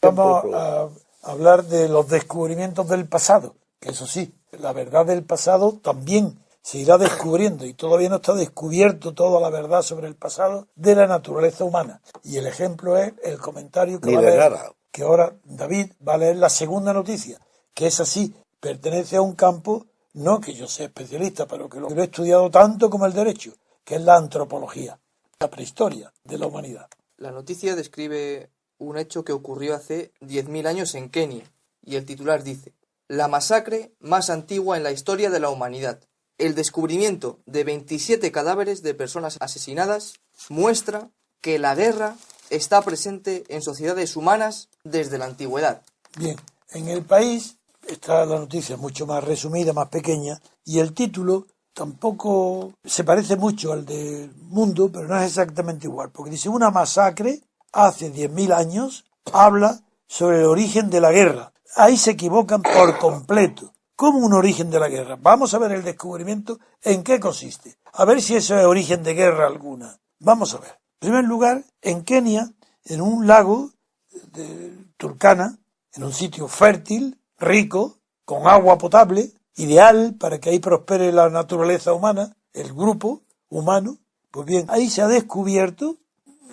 Vamos a hablar de los descubrimientos del pasado, que eso sí, la verdad del pasado también se irá descubriendo y todavía no está descubierto toda la verdad sobre el pasado de la naturaleza humana. Y el ejemplo es el comentario que va a leer, que ahora David va a leer la segunda noticia, que es así, pertenece a un campo, no que yo sea especialista, pero que lo he estudiado tanto como el derecho, que es la antropología, la prehistoria de la humanidad. La noticia describe un hecho que ocurrió hace 10.000 años en Kenia, y el titular dice: la masacre más antigua en la historia de la humanidad. El descubrimiento de 27 cadáveres de personas asesinadas muestra que la guerra está presente en sociedades humanas desde la antigüedad. Bien, en el país está la noticia mucho más resumida, más pequeña, y el título tampoco se parece mucho al del Mundo, pero no es exactamente igual, porque dice: una masacre hace 10.000 años, habla sobre el origen de la guerra. Ahí se equivocan por completo. ¿Cómo un origen de la guerra? Vamos a ver el descubrimiento en qué consiste. A ver si eso es origen de guerra alguna. Vamos a ver. En primer lugar, en Kenia, en un lago de Turkana, en un sitio fértil, rico, con agua potable, ideal para que ahí prospere la naturaleza humana, el grupo humano, pues bien, ahí se ha descubierto,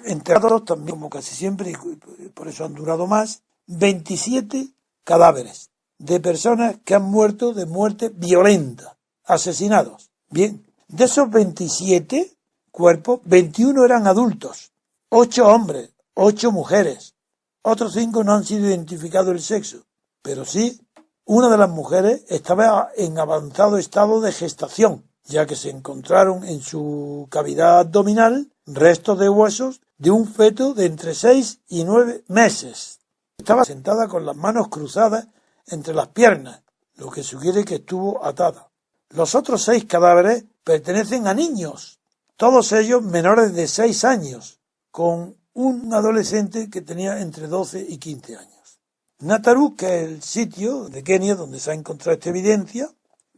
entre otros también, como casi siempre, y por eso han durado más, 27 cadáveres de personas que han muerto de muerte violenta, asesinados. Bien, de esos 27 cuerpos, 21 eran adultos, 8 hombres, 8 mujeres, otros 5 no han sido identificados el sexo, pero sí, una de las mujeres estaba en avanzado estado de gestación, ya que se encontraron en su cavidad abdominal restos de huesos de un feto de entre 6 y 9 meses. Estaba sentada con las manos cruzadas entre las piernas, lo que sugiere que estuvo atada. Los otros 6 cadáveres pertenecen a niños, todos ellos menores de 6 años, con un adolescente que tenía entre 12 y 15 años. Nataru, que es el sitio de Kenia donde se ha encontrado esta evidencia,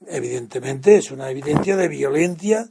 evidentemente es una evidencia de violencia,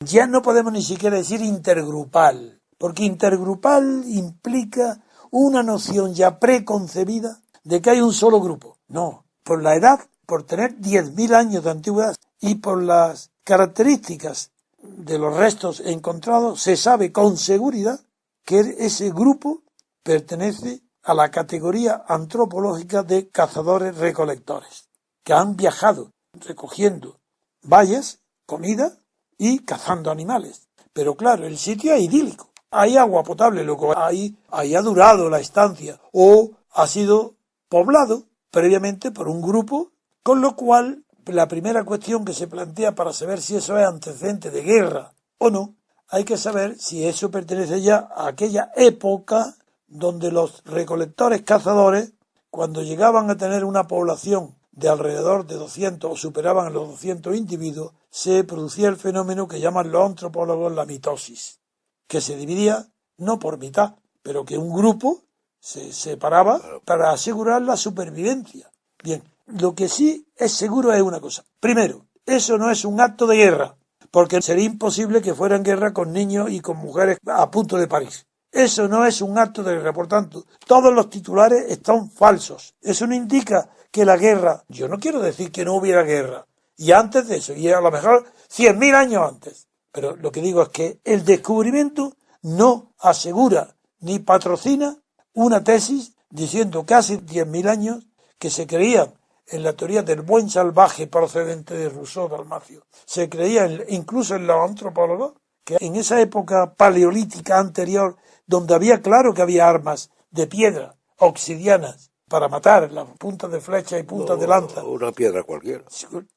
ya no podemos ni siquiera decir intergrupal, porque intergrupal implica una noción ya preconcebida de que hay un solo grupo. No, por la edad, por tener 10.000 años de antigüedad y por las características de los restos encontrados, se sabe con seguridad que ese grupo pertenece a la categoría antropológica de cazadores-recolectores, que han viajado recogiendo bayas, comida y cazando animales. Pero claro, el sitio es idílico. Hay agua potable, luego ahí ha durado la estancia o ha sido poblado previamente por un grupo, con lo cual la primera cuestión que se plantea para saber si eso es antecedente de guerra o no, hay que saber si eso pertenece ya a aquella época donde los recolectores cazadores, cuando llegaban a tener una población de alrededor de 200 o superaban los 200 individuos, se producía el fenómeno que llaman los antropólogos la mitosis, que se dividía no por mitad, pero que un grupo se separaba para asegurar la supervivencia. Bien, lo que sí es seguro es una cosa. Primero, eso no es un acto de guerra, porque sería imposible que fuera en guerra con niños y con mujeres a punto de parir. Eso no es un acto de guerra, por tanto, todos los titulares están falsos. Eso no indica que la guerra, yo no quiero decir que no hubiera guerra, y antes de eso, y a lo mejor 100.000 años antes, pero lo que digo es que el descubrimiento no asegura ni patrocina una tesis diciendo que hace 10.000 años que se creía en la teoría del buen salvaje procedente de Rousseau Dalmacio. Se creía incluso en los antropólogos que en esa época paleolítica anterior, donde había claro que había armas de piedra obsidianas para matar, las puntas de flecha y puntas de lanza. Una piedra cualquiera.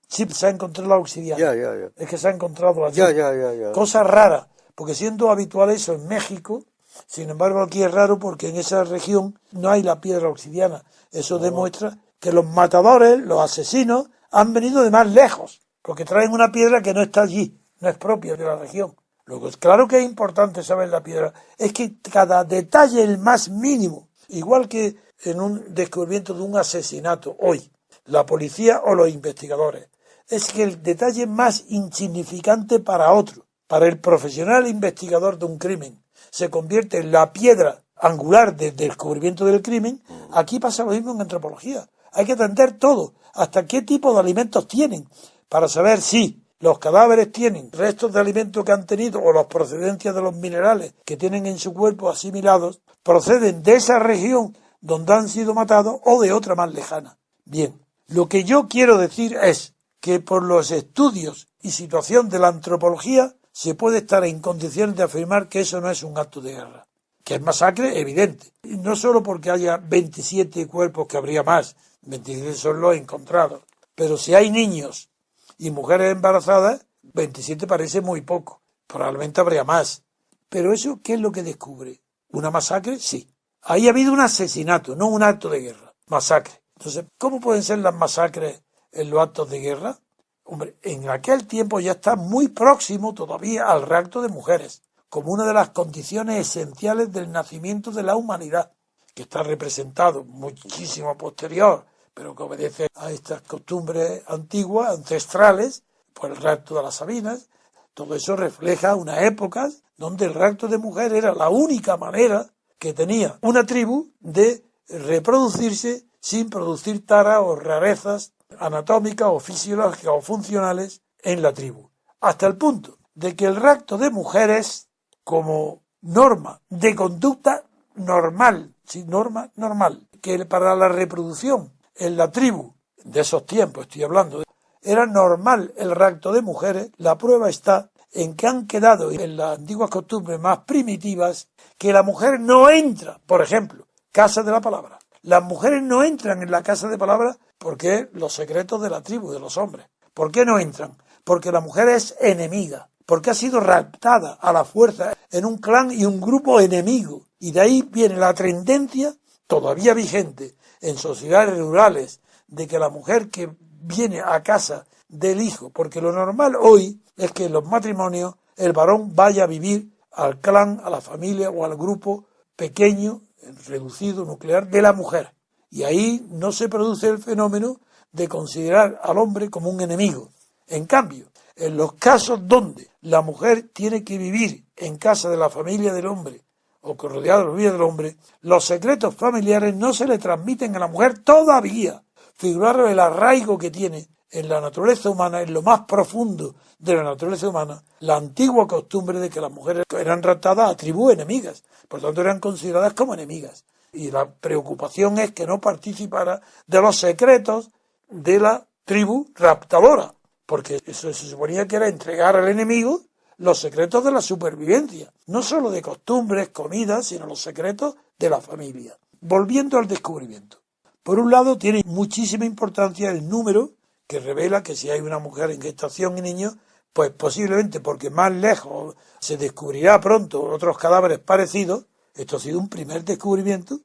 Sí, se ha encontrado la obsidiana. Ya. Es que se ha encontrado allí. Ya. Cosa rara, porque siendo habitual eso en México, sin embargo aquí es raro porque en esa región no hay la piedra obsidiana. Eso demuestra que los matadores, los asesinos, han venido de más lejos, porque traen una piedra que no está allí, no es propia de la región. Luego, es claro que es importante saber la piedra, es que cada detalle, el más mínimo, igual que en un descubrimiento de un asesinato hoy, la policía o los investigadores, es que el detalle más insignificante para otro, para el profesional investigador de un crimen, se convierte en la piedra angular del descubrimiento del crimen, aquí pasa lo mismo en antropología. Hay que atender todo, hasta qué tipo de alimentos tienen, para saber si los cadáveres tienen restos de alimentos que han tenido o las procedencias de los minerales que tienen en su cuerpo asimilados, proceden de esa región donde han sido matados o de otra más lejana. Bien, lo que yo quiero decir es que por los estudios y situación de la antropología se puede estar en condiciones de afirmar que eso no es un acto de guerra, que es masacre evidente. Y no solo porque haya 27 cuerpos, que habría más, 27 son los encontrados, pero si hay niños y mujeres embarazadas, 27 parece muy poco, probablemente habría más. Pero eso, ¿qué es lo que descubre? ¿Una masacre? Sí. Ahí ha habido un asesinato, no un acto de guerra, masacre. Entonces, ¿cómo pueden ser las masacres en los actos de guerra? Hombre, en aquel tiempo ya está muy próximo todavía al rapto de mujeres, como una de las condiciones esenciales del nacimiento de la humanidad, que está representado muchísimo posterior, pero que obedece a estas costumbres antiguas, ancestrales, por el rapto de las Sabinas. Todo eso refleja unas épocas donde el rapto de mujer era la única manera que tenía una tribu de reproducirse sin producir taras o rarezas anatómicas o fisiológicas o funcionales en la tribu. Hasta el punto de que el rapto de mujeres, como norma de conducta normal, sí, norma normal, que para la reproducción en la tribu de esos tiempos, estoy hablando, era normal el rapto de mujeres. La prueba está en que han quedado en las antiguas costumbres más primitivas que la mujer no entra, por ejemplo, casa de la palabra. Las mujeres no entran en la casa de palabra porque los secretos de la tribu, de los hombres. ¿Por qué no entran? Porque la mujer es enemiga, porque ha sido raptada a la fuerza en un clan y un grupo enemigo. Y de ahí viene la tendencia, todavía vigente en sociedades rurales, de que la mujer que viene a casa del hijo, porque lo normal hoy es que en los matrimonios el varón vaya a vivir al clan, a la familia o al grupo pequeño, reducido, nuclear, de la mujer. Y ahí no se produce el fenómeno de considerar al hombre como un enemigo. En cambio, en los casos donde la mujer tiene que vivir en casa de la familia del hombre, o que rodeada de la vida del hombre, los secretos familiares no se le transmiten a la mujer todavía. Figuraros el arraigo que tiene en la naturaleza humana, en lo más profundo de la naturaleza humana, la antigua costumbre de que las mujeres eran raptadas a tribus enemigas, por tanto eran consideradas como enemigas. Y la preocupación es que no participara de los secretos de la tribu raptadora, porque eso se suponía que era entregar al enemigo los secretos de la supervivencia, no solo de costumbres, comidas, sino los secretos de la familia. Volviendo al descubrimiento. Por un lado, tiene muchísima importancia el número que revela que si hay una mujer en gestación y niños, pues posiblemente porque más lejos se descubrirá pronto otros cadáveres parecidos. Esto ha sido un primer descubrimiento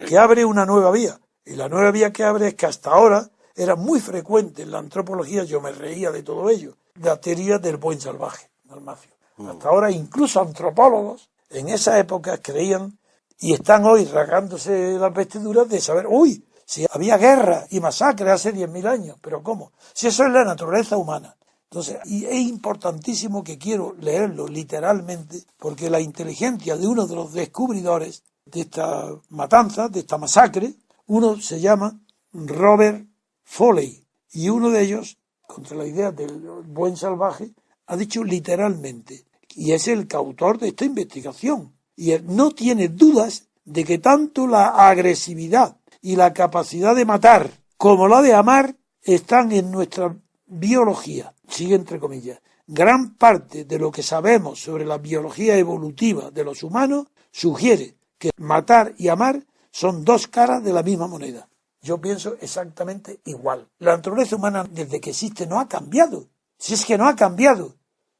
que abre una nueva vía. Y la nueva vía que abre es que hasta ahora era muy frecuente en la antropología, yo me reía de todo ello, la teoría del buen salvaje, Dalmacio. Hasta ahora incluso antropólogos en esa época creían y están hoy rasgándose las vestiduras de saber, uy, si había guerra y masacre hace 10.000 años, pero ¿cómo? Si eso es la naturaleza humana. Entonces, y es importantísimo que quiero leerlo literalmente, porque la inteligencia de uno de los descubridores de esta matanza, de esta masacre, uno se llama Robert Foley, y uno de ellos, contra la idea del buen salvaje, ha dicho literalmente, y es el coautor de esta investigación, y él no tiene dudas de que tanto la agresividad y la capacidad de matar como la de amar están en nuestra biología, sigue entre comillas. Gran parte de lo que sabemos sobre la biología evolutiva de los humanos sugiere que matar y amar son dos caras de la misma moneda. Yo pienso exactamente igual. La naturaleza humana desde que existe no ha cambiado. Si es que no ha cambiado.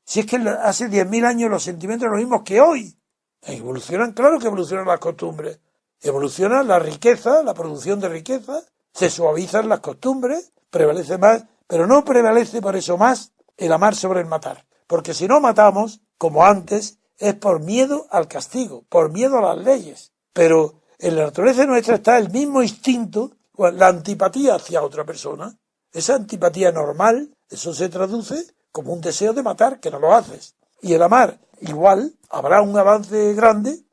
Si es que hace 10.000 años los sentimientos son los mismos que hoy. Evolucionan, claro que evolucionan las costumbres. Evoluciona la riqueza, la producción de riqueza, se suavizan las costumbres, prevalece más, pero no prevalece por eso más el amar sobre el matar. Porque si no matamos, como antes, es por miedo al castigo, por miedo a las leyes. Pero en la naturaleza nuestra está el mismo instinto, la antipatía hacia otra persona. Esa antipatía normal, eso se traduce como un deseo de matar, que no lo haces. Y el amar, igual, habrá un avance grande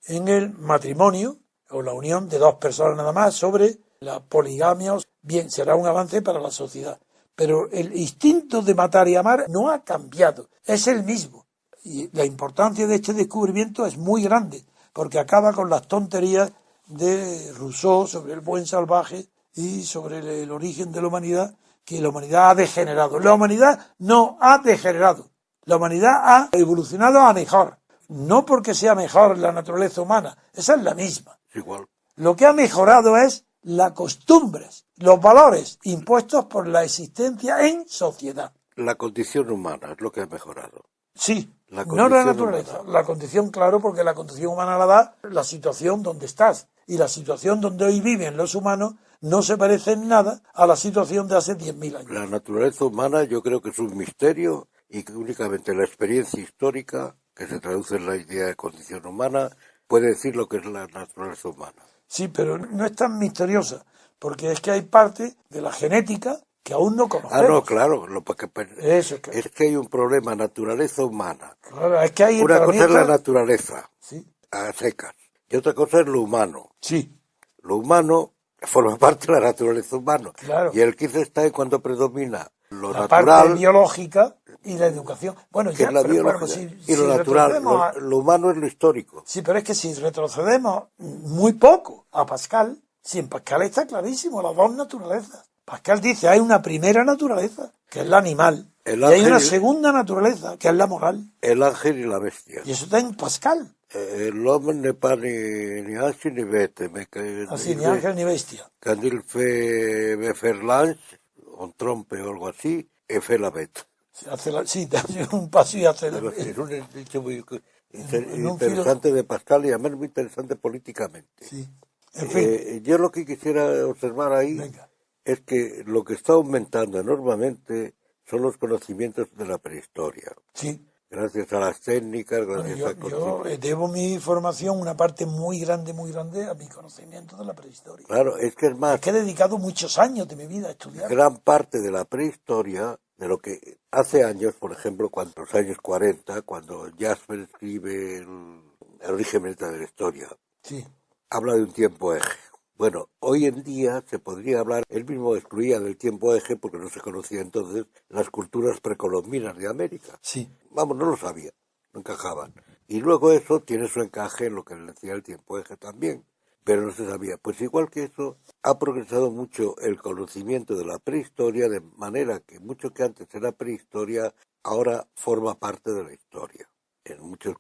en el matrimonio o la unión de dos personas nada más, sobre la poligamia. Bien, será un avance para la sociedad, pero el instinto de matar y amar no ha cambiado, es el mismo. Y la importancia de este descubrimiento es muy grande, porque acaba con las tonterías de Rousseau sobre el buen salvaje y sobre el origen de la humanidad, que la humanidad ha degenerado. La humanidad no ha degenerado, la humanidad ha evolucionado a mejor, no porque sea mejor la naturaleza humana, esa es la misma. Igual. Lo que ha mejorado es las costumbres, los valores impuestos por la existencia en sociedad. La condición humana es lo que ha mejorado. Sí, La no la condición naturaleza, humana. la condición, claro, porque la condición humana la da la situación donde estás. Y la situación donde hoy viven los humanos no se parece en nada a la situación de hace 10.000 años. La naturaleza humana yo creo que es un misterio y que únicamente la experiencia histórica, que se traduce en la idea de condición humana, puede decir lo que es la naturaleza humana. Sí, pero no es tan misteriosa, porque es que hay parte de la genética que aún no conocemos. Ah, no, claro. Eso Es que hay un problema, naturaleza humana. Claro, es que hay Una cosa es la herramientas. naturaleza, Sí, a secas, y otra cosa es lo humano. sí, Lo humano forma parte de la naturaleza humana. claro. Y el quince está en cuando predomina lo La parte natural, biológica y la educación. Bueno, que ya, es la pero bueno, biología, si y lo natural. retrocedemos a... Lo humano es lo histórico. Sí, pero es que si retrocedemos muy poco a Pascal, si en Pascal está clarísimo las dos naturalezas. Pascal dice, hay una primera naturaleza, que es la animal, El y hay ángel- una segunda naturaleza, que es la moral. El ángel y la bestia. Y eso está en Pascal, El hombre ne pa ni ángel ni vete. así, ni ángel ni bestia. Quand il fait faire l'ange, un trompe o algo así, e fait la bête. Sí, hace un paso y hace... Es un dicho muy en un interesante de Pascal y además muy interesante políticamente. Sí, en fin, Yo lo que quisiera observar ahí venga. es que lo que está aumentando enormemente son los conocimientos de la prehistoria. Sí. Gracias a las técnicas, Bueno, gracias yo debo mi formación, una parte muy grande, a mi conocimiento de la prehistoria. Claro, es que es más, Es que he dedicado muchos años de mi vida a estudiar. gran parte de la prehistoria, de lo que hace años, por ejemplo, cuando los años 40, cuando Jasper escribe el origen de la historia, Sí, habla de un tiempo eje. Bueno, hoy en día se podría hablar, él mismo excluía del tiempo eje porque no se conocía entonces las culturas precolombinas de América. sí, Vamos, no lo sabía, no encajaban. Y luego eso tiene su encaje en lo que le decía el tiempo eje también, pero no se sabía. Pues igual que eso, ha progresado mucho el conocimiento de la prehistoria, de manera que mucho que antes era prehistoria, ahora forma parte de la historia. En muchos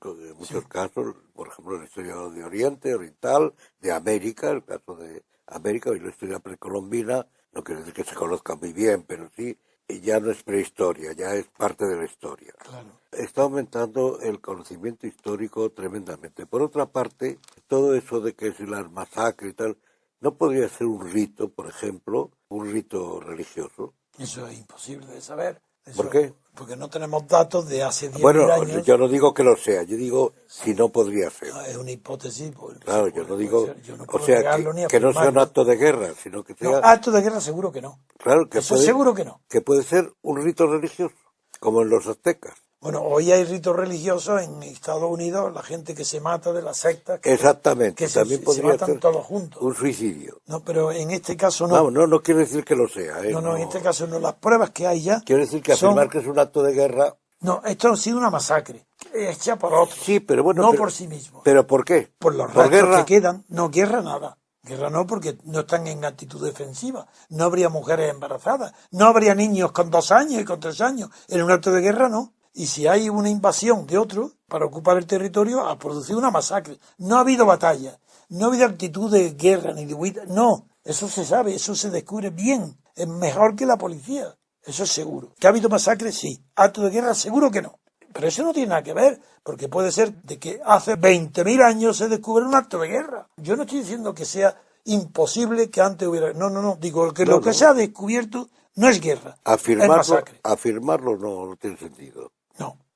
casos, por ejemplo, la historia de Oriente, Oriental, de América, el caso de América y la historia precolombina, no quiere decir que se conozca muy bien, pero sí, ya no es prehistoria, ya es parte de la historia. claro. Está aumentando el conocimiento histórico tremendamente. Por otra parte, todo eso de que si las masacres y tal, no podría ser un rito, por ejemplo, un rito religioso. Eso es imposible de saber. ¿Por qué? Porque no tenemos datos de hace 10.000 Bueno, años. yo no digo que lo sea, yo digo si no podría ser. No, es una hipótesis. Pues, Claro, se yo puede- no digo, puede ser. Yo no o puedo sea, negarlo ni que no sea un afirmarlo. acto de guerra, sino que No, sea, actos de guerra seguro que no. claro, que Eso seguro que no. que puede ser un rito religioso, como en los aztecas. Bueno, hoy hay ritos religiosos en Estados Unidos, la gente que se mata de las sectas, Exactamente, que se también podría matan ser todos juntos. un suicidio. No, pero en este caso no. Vamos, no quiere decir que lo sea. No, en este caso no. Las pruebas que hay ya Quiere decir que son... afirmar que es un acto de guerra, No, esto ha sido una masacre, hecha por otros, sí, pero bueno. no pero- por sí mismos. ¿Pero por qué? Por los ¿Por restos guerra? que quedan. No, guerra nada. Guerra no, porque no están en actitud defensiva. No habría mujeres embarazadas. No habría niños con 2 años y con 3 años. En un acto de guerra no. Y si hay una invasión de otro para ocupar el territorio, ha producido una masacre. No ha habido batalla. No ha habido actitud de guerra ni de huida. No. Eso se sabe, eso se descubre bien. Es mejor que la policía. Eso es seguro. ¿Que ha habido masacre? Sí. ¿Acto de guerra? Seguro que no. Pero eso no tiene nada que ver, porque puede ser de que hace 20.000 años se descubre un acto de guerra. Yo no estoy diciendo que sea imposible que antes hubiera... No. Digo que lo que se ha descubierto no es guerra, es masacre. Afirmarlo no tiene sentido.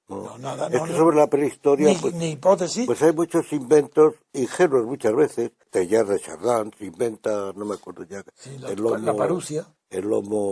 No, nada. Es que sobre la prehistoria, ni hipótesis. pues hay muchos inventos ingenuos muchas veces. Teilhard de Chardin se inventa, no me acuerdo ya, Sí, el la parusia. El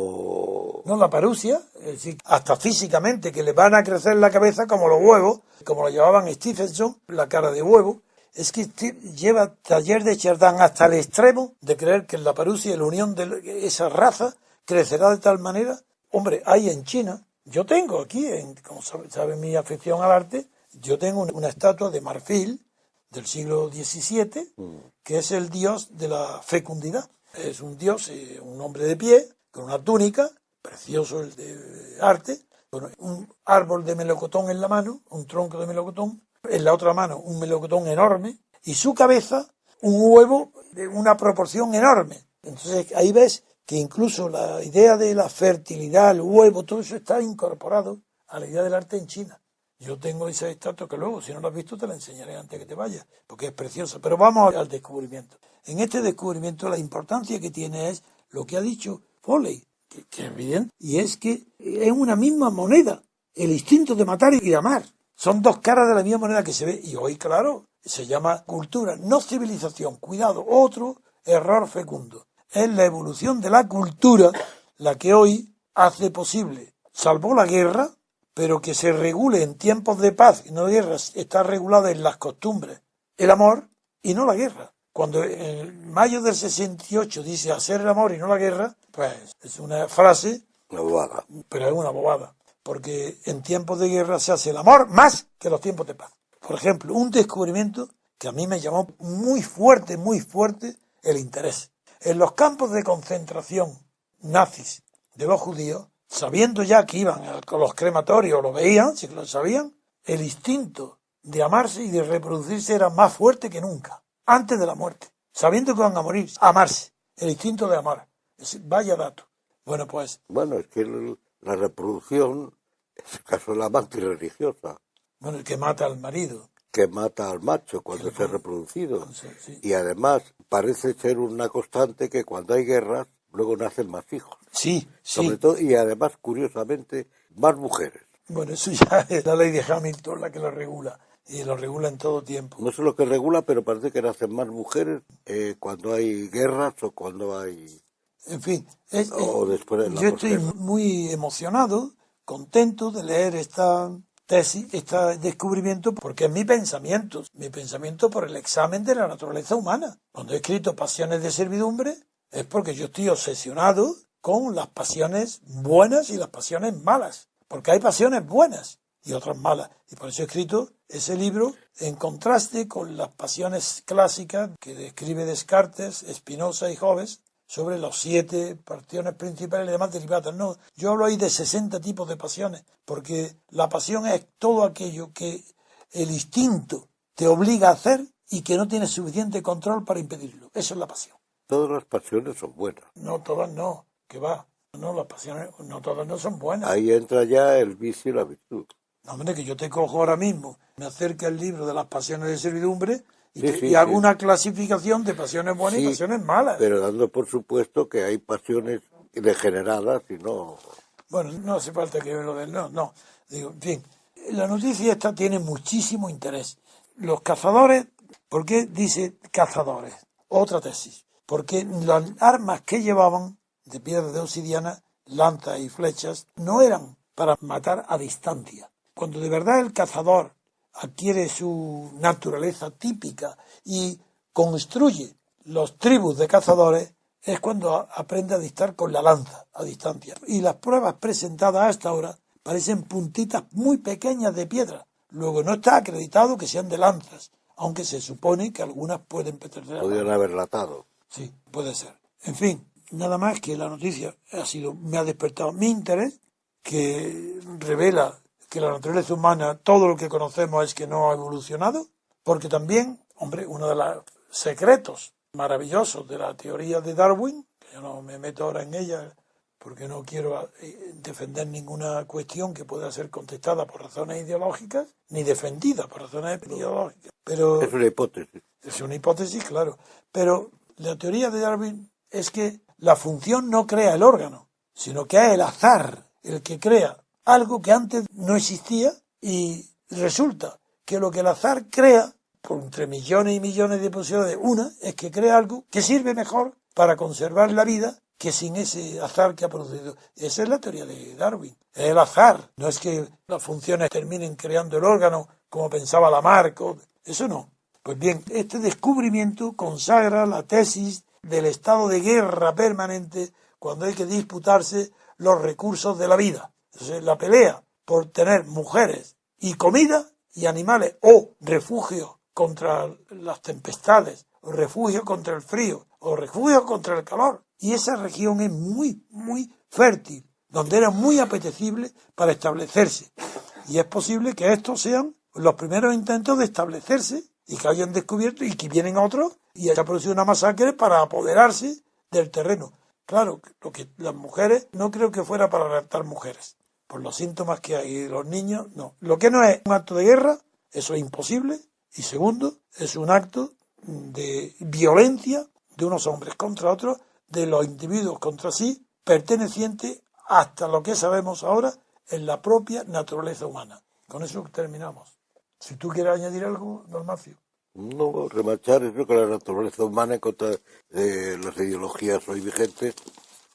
lomo... No, la parusia, es decir, hasta físicamente, que le van a crecer la cabeza como los huevos, como lo llevaban Stephenson, la cara de huevo, es que lleva Taller de Chardin hasta el extremo de creer que en la parusia y la unión de esa raza crecerá de tal manera. Hombre, hay en China, yo tengo aquí, como sabe mi afición al arte, yo tengo una estatua de marfil del siglo XVII, que es el dios de la fecundidad. Es un dios, un hombre de pie, con una túnica, precioso el de arte, con un árbol de melocotón en la mano, un tronco de melocotón, en la otra mano un melocotón enorme, y su cabeza un huevo de una proporción enorme. Entonces ahí ves que incluso la idea de la fertilidad, el huevo, todo eso está incorporado a la idea del arte en China. Yo tengo esa estatua que luego, si no la has visto, te la enseñaré antes que te vayas, porque es preciosa. Pero vamos al descubrimiento. En este descubrimiento la importancia que tiene es lo que ha dicho Foley, que es evidente, y es que es una misma moneda, el instinto de matar y de amar. Son dos caras de la misma moneda que se ve, y hoy, claro, se llama cultura, no civilización. Cuidado, otro error fecundo. Es la evolución de la cultura la que hoy hace posible, salvo la guerra, pero que se regule en tiempos de paz y no de guerra, está regulada en las costumbres, el amor y no la guerra. Cuando en mayo del 68 dice hacer el amor y no la guerra, pues es una frase, una bobada. Pero es una bobada, porque en tiempos de guerra se hace el amor más que los tiempos de paz. Por ejemplo, un descubrimiento que a mí me llamó muy fuerte el interés. En los campos de concentración nazis de los judíos, sabiendo ya que iban con los crematorios, lo veían, si lo sabían, el instinto de amarse y de reproducirse era más fuerte que nunca, antes de la muerte. Sabiendo que van a morir, amarse, el instinto de amar. Vaya dato. Bueno, pues... Bueno, es que la reproducción, es el caso de la amante religiosa. Bueno, el que mata al marido. Que mata al macho cuando se ha reproducido. Sí. Y además parece ser una constante que cuando hay guerras, luego nacen más hijos. Sí. Sobre todo, y además, curiosamente, más mujeres. Bueno, eso ya es la ley de Hamilton la que lo regula. Y lo regula en todo tiempo. No sé lo que regula, pero parece que nacen más mujeres cuando hay guerras o cuando hay... En fin, o después de la yo estoy posguerra. muy emocionado, contento de leer esta tesis, este descubrimiento, porque es mi pensamiento por el examen de la naturaleza humana. Cuando he escrito Pasiones de servidumbre, es porque yo estoy obsesionado con las pasiones buenas y las pasiones malas, porque hay pasiones buenas y otras malas, y por eso he escrito ese libro en contraste con las pasiones clásicas que describe Descartes, Spinoza y Hobbes, sobre los 7 pasiones principales y demás derivadas. No, yo hablo ahí de 60 tipos de pasiones, porque la pasión es todo aquello que el instinto te obliga a hacer y que no tienes suficiente control para impedirlo. Eso es la pasión. Todas las pasiones son buenas. No, todas no, que va. No, las pasiones, no todas no son buenas. Ahí entra ya el vicio y la virtud. No, hombre, que yo te cojo ahora mismo, me acerca el libro de las pasiones de servidumbre y, Sí, y hago una clasificación de pasiones buenas y pasiones malas. Pero dando por supuesto que hay pasiones degeneradas y no... Bueno, no hace falta que lo del no. Digo, en fin, la noticia esta tiene muchísimo interés. Los cazadores, ¿por qué dice cazadores? Otra tesis. Porque las armas que llevaban de piedra de obsidiana, lanzas y flechas, no eran para matar a distancia. Cuando de verdad el cazador adquiere su naturaleza típica y construye los tribus de cazadores, es cuando aprende a distar con la lanza a distancia. Y las pruebas presentadas hasta ahora parecen puntitas muy pequeñas de piedra. Luego no está acreditado que sean de lanzas, aunque se supone que algunas pueden pertenecer. Podrían haber latado. Sí, puede ser. En fin, nada más que la noticia me ha despertado mi interés, que revela que la naturaleza humana, todo lo que conocemos es que no ha evolucionado, porque también, hombre, uno de los secretos maravillosos de la teoría de Darwin, que yo no me meto ahora en ella porque no quiero defender ninguna cuestión que pueda ser contestada por razones ideológicas, ni defendida por razones ideológicas. Pero es una hipótesis. Es una hipótesis, claro. Pero la teoría de Darwin es que la función no crea el órgano, sino que es el azar el que crea algo que antes no existía, y resulta que lo que el azar crea, por entre millones y millones de posibilidades, una es que crea algo que sirve mejor para conservar la vida que sin ese azar que ha producido. Esa es la teoría de Darwin. Es el azar. No es que las funciones terminen creando el órgano como pensaba Lamarck. Eso no. Pues bien, este descubrimiento consagra la tesis del estado de guerra permanente cuando hay que disputarse los recursos de la vida. Entonces, la pelea por tener mujeres y comida y animales o refugio contra las tempestades o refugio contra el frío o refugio contra el calor. Y esa región es muy, muy fértil, donde era muy apetecible para establecerse. Y es posible que estos sean los primeros intentos de establecerse y que hayan descubierto y que vienen otros y haya producido una masacre para apoderarse del terreno. Claro, lo que las mujeres, no creo que fuera para raptar mujeres, por los síntomas que hay de los niños, no. Lo que no es un acto de guerra, eso es imposible, y segundo, es un acto de violencia de unos hombres contra otros, de los individuos contra sí, perteneciente hasta lo que sabemos ahora en la propia naturaleza humana. Con eso terminamos. Si tú quieres añadir algo, don Marcio. No, remachar eso que la naturaleza humana en contra de las ideologías hoy vigentes,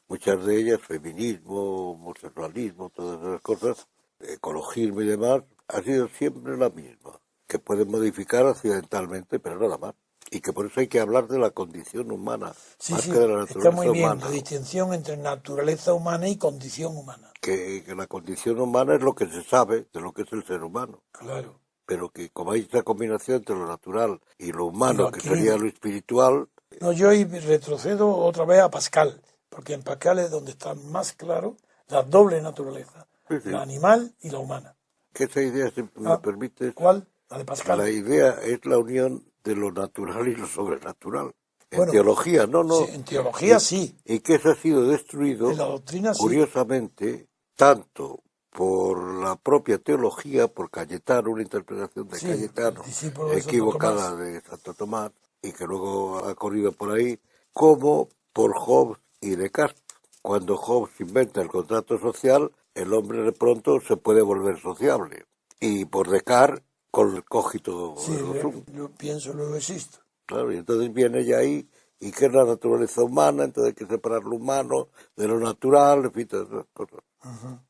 muchas de ellas, feminismo, homosexualismo, todas esas cosas, ecologismo y demás, ha sido siempre la misma, que pueden modificar accidentalmente, pero nada más. Y que por eso hay que hablar de la condición humana, Sí, más sí, que de la naturaleza está muy bien humana. la distinción entre naturaleza humana y condición humana. Que la condición humana es lo que se sabe de lo que es el ser humano. Claro. Pero que como hay esa combinación entre lo natural y lo humano, Lo que adquirido. sería lo espiritual. No, yo ahí retrocedo otra vez a Pascal, porque en Pascal es donde está más claro la doble naturaleza, Sí, sí. la animal y la humana. Que esa idea, si me permites, ¿Cuál? La de Pascal. la idea es la unión de lo natural y lo sobrenatural. En Bueno, teología, no, sí, no. en teología sí, Y que eso ha sido destruido, en la doctrina sí. curiosamente, tanto por la propia teología, por Cayetano, una interpretación de Sí, Cayetano el discípulo de Santo equivocada Tomás. de Santo Tomás, y que luego ha corrido por ahí, como por Hobbes y Descartes. Cuando Hobbes inventa el contrato social, el hombre de pronto se puede volver sociable. Y por Descartes, con el cogito Sí, ergo sum. yo pienso, luego existo. Claro, y entonces viene ya ahí, y que es la naturaleza humana, entonces hay que separar lo humano de lo natural, en fin, todas esas cosas. Ajá.